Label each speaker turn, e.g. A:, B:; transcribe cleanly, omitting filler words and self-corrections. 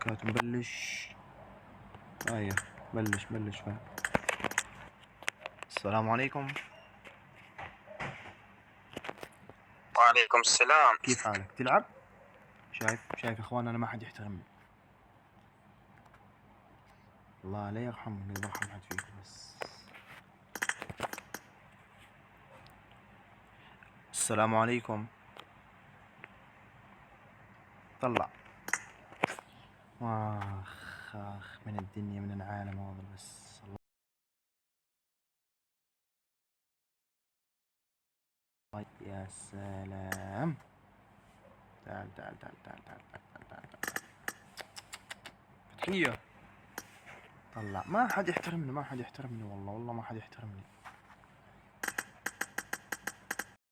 A: وبركاته. نبلش. ايوه بلش فهم. السلام عليكم.
B: وعليكم السلام.
A: كيف حالك؟ تلعب؟ شايف اخوان، انا ما حد يحترمني. الله لا يرحمني ويرحم حد فيكم. بس السلام عليكم. طلع. اخ من الدنيا من العالم هذا. بس الله يا سلام. تعال فتحية. طلع. ما حد يحترمني والله ما حد يحترمني.